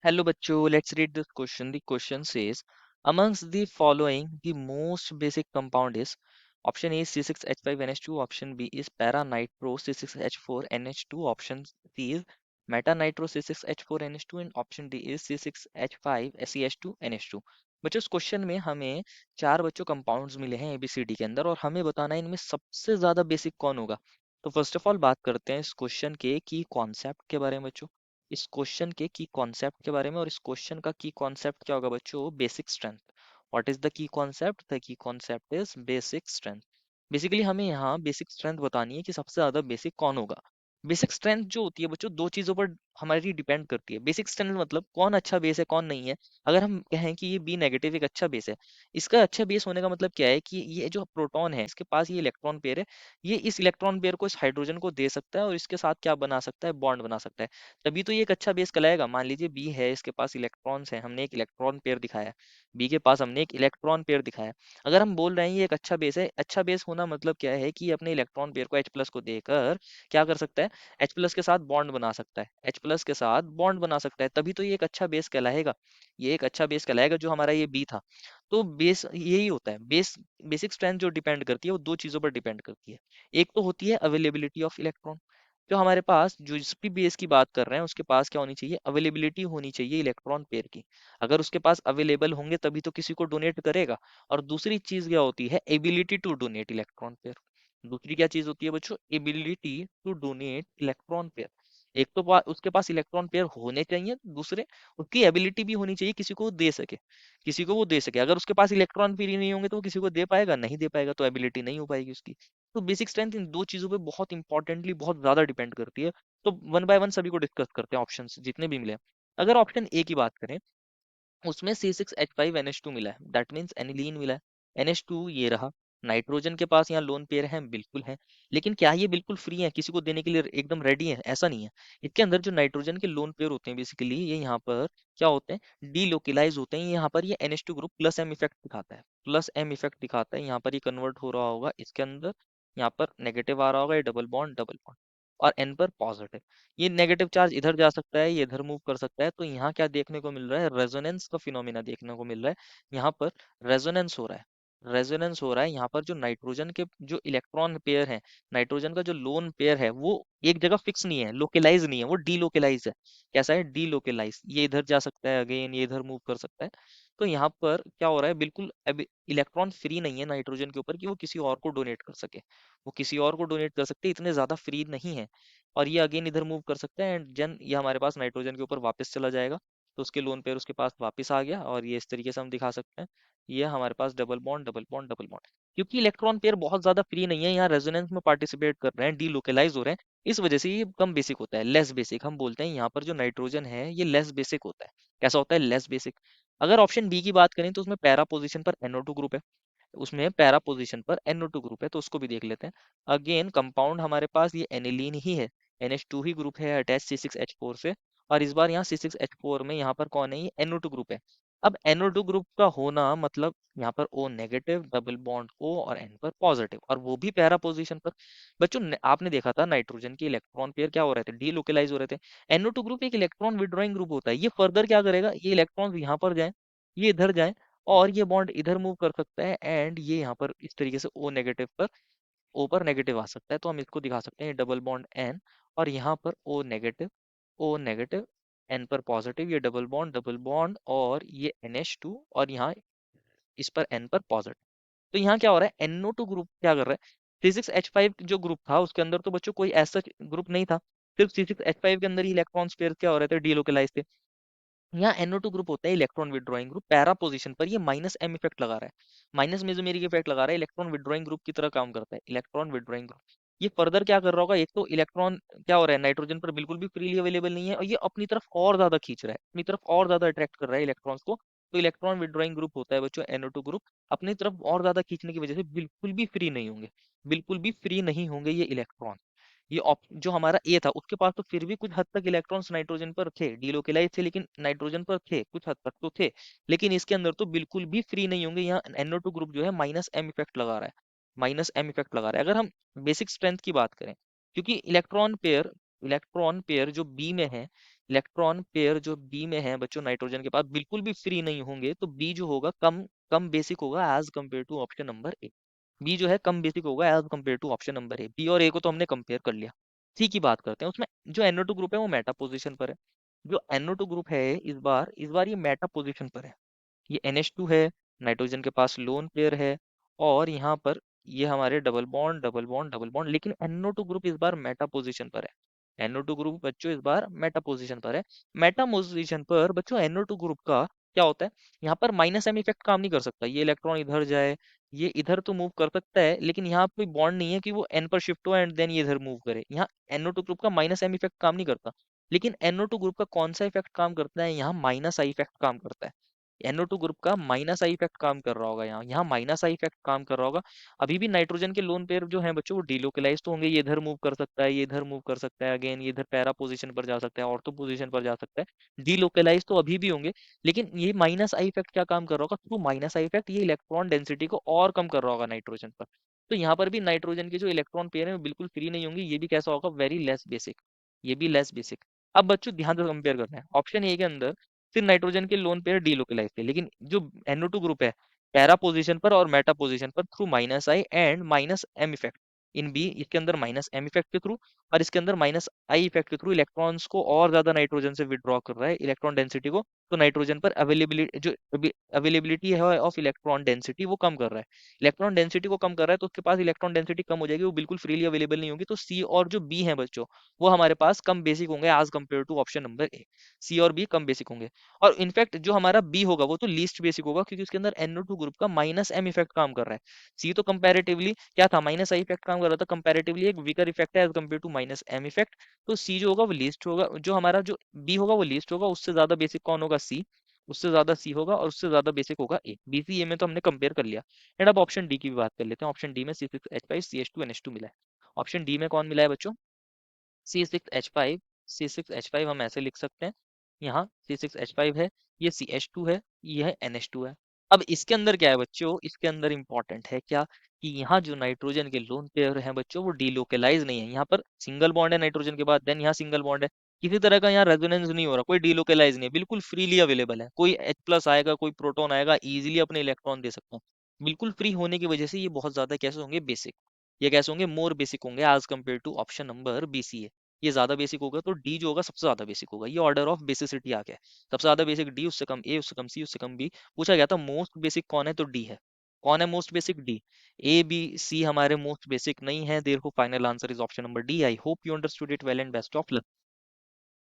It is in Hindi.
Hello, bachcho. Let's read this question. The question says, amongst the following, the most basic compound is option A is C6H5NH2, option B is para-nitro C6H4NH2, option C is meta-nitro C6H4NH2 and option D is C6H5CH2NH2। बच्चों इस क्वेश्चन में हमें चार बच्चों कंपाउंड्स मिले हैं एबीसीडी के अंदर और हमें बताना है इनमें सबसे ज्यादा बेसिक कौन होगा। तो फर्स्ट ऑफ ऑल बात करते हैं इस क्वेश्चन के की कॉन्सेप्ट के बारे में बच्चों। इस क्वेश्चन के की कॉन्सेप्ट के बारे में और इस क्वेश्चन का की कॉन्सेप्ट क्या होगा बच्चों, basic strength. What is the key concept? The key concept is basic strength. Basically हमें यहाँ बेसिक स्ट्रेंथ बतानी है कि सबसे ज्यादा बेसिक कौन होगा। बेसिक स्ट्रेंथ जो होती है बच्चों दो चीजों पर हमारी डिपेंड करती है। बेसिक स्ट्रेंथ मतलब कौन अच्छा बेस है कौन नहीं है। अगर हम कहें कि ये बी नेगेटिव एक अच्छा बेस है, इसका अच्छा बेस होने का मतलब क्या है कि ये जो प्रोटॉन है इसके पास ये इलेक्ट्रॉन पेयर है, ये इस इलेक्ट्रॉन पेयर को इस हाइड्रोजन को दे सकता है और इसके साथ क्या बना सकता है, बॉन्ड बना सकता है। तभी तो ये एक अच्छा बेस कहलाएगा। मान लीजिए बी है, इसके पास इलेक्ट्रॉन्स है, हमने एक इलेक्ट्रॉन पेयर दिखाया है, बी के पास हमने एक इलेक्ट्रॉन पेयर दिखाया है। अगर हम बोल रहे हैं ये एक अच्छा बेस है, अच्छा बेस होना मतलब क्या है कि ये अपने इलेक्ट्रॉन पेयर को H प्लस को देकर क्या कर सकता है, H प्लस के साथ बॉन्ड बना सकता है, H प्लस के साथ बॉन्ड बना सकता है, तभी तो ये एक अच्छा बेस कहलाएगा। ये एक अच्छा बेस कहलाएगा जो हमारा ये बी था। तो बेस यही होता है। बेसिक स्ट्रेंथ जो डिपेंड करती है वो दो चीजों पर डिपेंड करती है। एक तो होती है अवेलेबिलिटी ऑफ इलेक्ट्रॉन, जो हमारे पास जो जिस भी बेस की बात कर रहे हैं उसके पास क्या होनी चाहिए, अवेलेबिलिटी होनी चाहिए इलेक्ट्रॉन पेयर की। अगर उसके पास अवेलेबल होंगे तभी तो किसी को डोनेट करेगा। और दूसरी चीज क्या होती है, ability to donate electron pair. दूसरी क्या चीज होती है बच्चों, ability to donate electron pair. एक तो उसके पास इलेक्ट्रॉन पेयर होने चाहिए, दूसरे उसकी एबिलिटी भी होनी चाहिए किसी को दे सके, किसी को वो दे सके। अगर उसके पास इलेक्ट्रॉन फ्री नहीं होंगे तो वो किसी को दे पाएगा, नहीं दे पाएगा, तो एबिलिटी नहीं हो पाएगी उसकी। तो बेसिक स्ट्रेंथ इन दो चीजों पे बहुत इंपॉर्टेंटली बहुत ज्यादा डिपेंड करती है। तो वन बाय वन सभी को डिस्कस करते हैं, ऑप्शन जितने भी मिले हैं। अगर ऑप्शन ए की बात करें, उसमें C6H5NH2 मिला है, दैट मीन्स एनिलीन मिला है। NH2 ये रहा। नाइट्रोजन के पास यहाँ लोन पेयर है, बिल्कुल है। लेकिन क्या ये बिल्कुल फ्री है, किसी को देने के लिए एकदम रेडी है? ऐसा नहीं है। इसके अंदर जो नाइट्रोजन के लोन पेयर होते हैं बेसिकली ये यहाँ पर क्या होते हैं, डीलोकेलाइज होते हैं। यहाँ पर ये NH2 group plus M effect दिखाता है, प्लस एम इफेक्ट दिखाता है। यहाँ पर ये कन्वर्ट हो रहा होगा इसके अंदर, यहाँ पर नेगेटिव आ रहा होगा, ये डबल बॉन्ड डबल बॉन्ड, और एन पर पॉजिटिव। ये नेगेटिव चार्ज इधर जा सकता है, ये इधर मूव कर सकता है। तो यहाँ क्या देखने को मिल रहा है, रेजोनेंस का फिनोमिना देखने को मिल रहा है। यहाँ पर रेजोनेंस हो रहा है, रेजोनेंस हो रहा है। यहाँ पर जो नाइट्रोजन के जो इलेक्ट्रॉन पेयर है, नाइट्रोजन का जो लोन पेयर है वो एक जगह फिक्स नहीं है, लोकेलाइज नहीं है, वो डीलोकेलाइज है। कैसा है, डीलोकेलाइज। ये इधर जा सकता है, अगेन ये इधर मूव कर सकता है। तो यहाँ पर क्या हो रहा है, बिल्कुल अब इलेक्ट्रॉन फ्री नहीं है नाइट्रोजन के ऊपर कि वो किसी और को डोनेट कर सके। वो किसी और को डोनेट कर सकते, इतने ज्यादा फ्री नहीं है। और ये अगेन इधर मूव कर सकता है एंड जन ये हमारे पास नाइट्रोजन के ऊपर वापस चला जाएगा। तो उसके लोन पेयर उसके पास वापस आ गया, और ये इस तरीके से हम दिखा सकते हैं। ये हमारे पास double bond double bond double bond. क्योंकि इलेक्ट्रॉन पेयर बहुत ज्यादा फ्री नहीं है, यहाँ रेजोनेंस में पार्टिसिपेट कर रहे हैं, डीलोकेलाइज हो रहे हैं, इस वजह से ये कम बेसिक होता है, लेस बेसिक। हम बोलते हैं यहाँ पर जो नाइट्रोजन है ये लेस बेसिक होता है। कैसा होता है, लेस बेसिक। अगर ऑप्शन बी की बात करें तो उसमें पैरा पोजीशन पर NO2 ग्रुप है, उसमें पैरा पोजीशन पर NO2 ग्रुप है, तो उसको भी देख लेते हैं। अगेन कंपाउंड हमारे पास ये एनिलीन ही है, NH2 ही ग्रुप है अटैच C6H4 से। और इस बार यहाँ C6H4 में यहाँ पर कौन है, ये NO2 ग्रुप है। अब NO2 ग्रुप का होना मतलब यहाँ पर O negative, double bond O और N पर पॉजिटिव, और वो भी पैरा पोजीशन पर। बच्चों आपने देखा था नाइट्रोजन के इलेक्ट्रॉन पेयर क्या हो रहे थे, डीलोकेलाइज हो रहे थे। NO2 ग्रुप एक इलेक्ट्रॉन विड्रॉइंग ग्रुप होता है, ये फर्दर क्या करेगा, ये इलेक्ट्रॉन यहाँ पर जाए, ये इधर जाए, और ये बॉन्ड इधर मूव कर सकता है एंड ये यहाँ पर इस तरीके से ओ नेगेटिव पर, ओ पर नेगेटिव आ सकता है। तो हम इसको दिखा सकते हैं डबल बॉन्ड एन, और यहाँ पर O negative, O negative, N पर पॉजिटिव, ये डबल बॉन्ड और ये NH2, और यहाँ इस पर एन पर पॉजिटिव। तो यहाँ क्या हो रहा है, NO2 ग्रुप क्या कर रहा है, C6H5 जो ग्रुप था उसके अंदर तो बच्चों कोई ऐसा ग्रुप नहीं था, सिर्फ C6H5 के अंदर ही इलेक्ट्रॉन पेयर क्या हो रहे थे, डीलोकेलाइज थे। यहाँ NO2 ग्रुप होता है electron withdrawing group, para position पर ये माइनस एम इफेक्ट लगा रहा है, माइनस मेसोमेरिक इफेक्ट लगा रहा है, इलेक्ट्रॉन विड्रॉइंग ग्रुप की तरह काम करता है, इलेक्ट्रॉन विड्रॉइंग ग्रुप। ये फर्दर क्या कर रहा होगा, एक तो इलेक्ट्रॉन क्या हो रहा है, नाइट्रोजन पर बिल्कुल भी फ्रीली अवेलेबल नहीं है, और ये अपनी तरफ और ज्यादा खींच रहा है, अपनी तरफ और ज्यादा अट्रैक्ट कर रहा है इलेक्ट्रॉन्स को। तो इलेक्ट्रॉन विड्रॉइंग ग्रुप होता है बच्चों NO2 ग्रुप, अपनी तरफ और ज्यादा खींचने की वजह से बिल्कुल भी फ्री नहीं होंगे, बिल्कुल भी फ्री नहीं होंगे ये इलेक्ट्रॉन। ये जो हमारा ए था उसके पास तो फिर भी कुछ हद तक इलेक्ट्रॉन्स नाइट्रोजन पर थे, डीलोकेलाइज थे, लेकिन नाइट्रोजन पर थे, कुछ हद तक तो थे। लेकिन इसके अंदर तो बिल्कुल भी फ्री नहीं होंगे। यहाँ NO2 ग्रुप जो है माइनस एम इफेक्ट लगा रहा है, माइनस एम इफेक्ट लगा रहा है। अगर हम बेसिक स्ट्रेंथ की बात करें, क्योंकि इलेक्ट्रॉन पेयर जो बी में है, इलेक्ट्रॉन पेयर जो बी में है बच्चों नाइट्रोजन के पास बिल्कुल भी फ्री नहीं होंगे, तो बी जो होगा कम कम बेसिक होगा as compare to option number A. B जो है कम बेसिक होगा as compare to option number A. B और ए को तो हमने कंपेयर कर लिया। सी की बात करते हैं, उसमें जो NO2 ग्रुप है वो मेटा पोजीशन पर है। जो NO2 ग्रुप है इस बार ये मेटा पोजीशन पर है। ये NH2 है, नाइट्रोजन के पास लोन पेयर है, और यहाँ पर ये हमारे double bond double bond double bond, लेकिन NO2 ग्रुप इस बार मेटा पोजीशन पर है। NO2 ग्रुप बच्चों इस बार मेटा पोजीशन पर है। मेटा पोजीशन पर बच्चों NO2 ग्रुप का क्या होता है, यहाँ पर माइनस एम इफेक्ट काम नहीं कर सकता। ये इलेक्ट्रॉन इधर जाए, ये इधर तो मूव कर सकता है, लेकिन यहाँ कोई बॉन्ड नहीं है कि वो N पर शिफ्ट हो एंड देन ये इधर मूव करे। यहाँ NO2 ग्रुप का माइनस एम इफेक्ट काम नहीं करता। लेकिन NO2 ग्रुप का कौन सा इफेक्ट काम करता है, यहाँ माइनस आई इफेक्ट काम करता है। NO2 ग्रुप का माइनस आई इफेक्ट काम कर रहा होगा, यहाँ माइनस आई इफेक्ट काम कर रहा होगा। अभी भी नाइट्रोजन के लोन पेयर जो हैं बच्चों वो डीलोकलाइज तो होंगे, ये इधर मूव कर सकता है, ये इधर मूव कर सकता है, अगेन ये इधर पैरा पोजीशन पर जा सकता है, ऑर्थो पोजीशन पर जा सकता है। डीलोकलाइज तो अभी भी होंगे, लेकिन ये माइनस आई इफेक्ट क्या काम कर रहा होगा, थ्रू माइनस आई इफेक्ट ये इलेक्ट्रॉन डेंसिटी को और कम कर रहा होगा नाइट्रोजन पर। तो यहाँ पर भी नाइट्रोजन के जो इलेक्ट्रॉन पेयर है वो बिल्कुल फ्री नहीं होंगे, ये भी कैसा होगा, वेरी लेस बेसिक। ये भी लेस बेसिक। अब बच्चों ध्यान से कंपेयर करना है, ऑप्शन ए के अंदर फिर नाइट्रोजन के लोन पेयर डीलोकलाइज थे, लेकिन जो NO2 ग्रुप है पैरा पोजीशन पर और मेटा पोजीशन पर through minus I and minus M effect. In B इसके अंदर माइनस एम इफेक्ट के थ्रू और इसके अंदर माइनस आई इफेक्ट के थ्रू इलेक्ट्रॉन्स को और ज्यादा नाइट्रोजन से विड्रॉ कर रहा है, इलेक्ट्रॉन डेंसिटी को। तो नाइट्रोजन पर अवेलेबिलिटी जो अवेलेबिलिटी है ऑफ इलेक्ट्रॉन डेंसिटी वो कम कर रहा है। इलेक्ट्रॉन डेंसिटी को कम कर रहा है तो उसके पास इलेक्ट्रॉन डेंसिटी कम हो जाएगी, वो बिल्कुल फ्रीली अवेलेबल नहीं होगी। तो सी और जो बी है बच्चों वो हमारे पास कम बेसिक होंगे as compare to option number A. C और बी कम बेसिक होंगे। और इनफैक्ट जो हमारा बी होगा वो तो लीस्ट बेसिक होगा, क्योंकि उसके अंदर NO2 ग्रुप का माइनस एम इफेक्ट काम कर रहा है। सी तो कंपैरेटिवली क्या था, माइनस आई इफेक्ट काम कर रहा था, कंपैरेटिवली एक वीकर इफेक्ट है as compare to minus M effect. तो सी जो होगा वो लीस्ट होगा, जो हमारा जो बी होगा वो लीस्ट होगा, उससे ज्यादा बेसिक कौन होगा, सी। उससे ज्यादा सी होगा और उससे ज्यादा बेसिक होगा ए। बी सी ए में तो हमने कंपेयर कर लिया। एंड अब ऑप्शन डी की भी बात कर लेते हैं। ऑप्शन डी में C6H5CH2NH2 मिला है। ऑप्शन डी में कौन मिला है बच्चों, C6H5। C6H5 हम ऐसे लिख सकते हैं, यहाँ C6H5 है, ये CH2 है, ये है NH2 है। अब इसके अंदर क्या है बच्चों, इसके अंदर इंपॉर्टेंट है क्या, कि यहाँ जो नाइट्रोजन के लोन पेयर हैं बच्चों वो डीलोकलाइज नहीं है। यहाँ पर सिंगल बॉन्ड है नाइट्रोजन के बाद, देन यहाँ सिंगल बॉन्ड है, किसी तरह का यहाँ रेजोनेंस नहीं हो रहा, कोई डीलोकलाइज नहीं है, बिल्कुल फ्रीली अवेलेबल है। कोई H+ आएगा, कोई प्रोटॉन आएगा, इजीली अपने इलेक्ट्रॉन दे सकते हैं। बिल्कुल फ्री होने की वजह से ये बहुत ज्यादा कैसे होंगे, बेसिक। ये कैसे होंगे, मोर बेसिक होंगे as compare to option number BC। ये ज्यादा बेसिक होगा, तो डी जो होगा सबसे ज्यादा बेसिक होगा। ये ऑर्डर ऑफ बेसिसिटी आ गया है। सबसे ज्यादा बेसिक डी, उससे कम ए, उससे कम सी, उससे कम बी। पूछा गया था मोस्ट बेसिक कौन है, तो डी है। कौन है most basic, D. A B C हमारे मोस्ट बेसिक नहीं है, therefore final answer is option number D. I hope you understood it well and best of luck.